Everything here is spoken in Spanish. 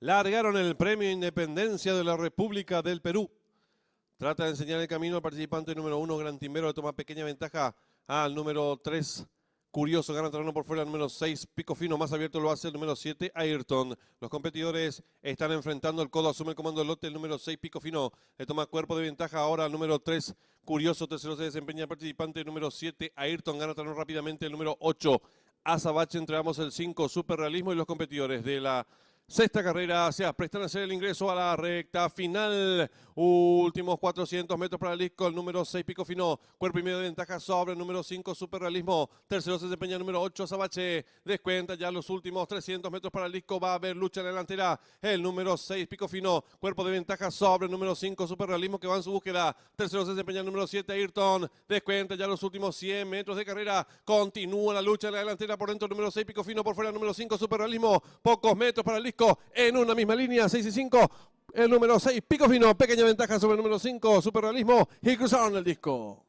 Largaron el Premio Independencia de la República del Perú. Trata de enseñar el camino al participante número 1, Gran Timbero, le toma pequeña ventaja al número 3, Curioso, gana terreno por fuera el número 6, Pico Fino, más abierto lo hace el número 7, Ayrton. Los competidores están enfrentando el codo, asume el comando del lote el número 6, Pico Fino, le toma cuerpo de ventaja ahora al número 3, Curioso, tercero se desempeña el participante número 7, Ayrton, gana terreno rápidamente el número 8, Azabache, entre ambos el 5, Superrealismo, y los competidores de la sexta carrera se prestan a hacer el ingreso a la recta final. Últimos 400 metros para el disco. El número 6, Pico Fino. Cuerpo y medio de ventaja sobre el número 5, Superrealismo. Tercero se desempeña el número 8, Azabache. Descuenta ya los últimos 300 metros para el disco. Va a haber lucha en la delantera. El número 6, Pico Fino. Cuerpo de ventaja sobre el número 5, Superrealismo, que va en su búsqueda. Tercero se desempeña el número 7, Ayrton. Descuenta ya los últimos 100 metros de carrera. Continúa la lucha en la delantera. Por dentro el número 6, Pico Fino. Por fuera el número 5, Superrealismo. Pocos metros para el disco. En una misma línea, 6 y 5, el número 6, Pico Fino, pequeña ventaja sobre el número 5, Superrealismo, y cruzaron el disco.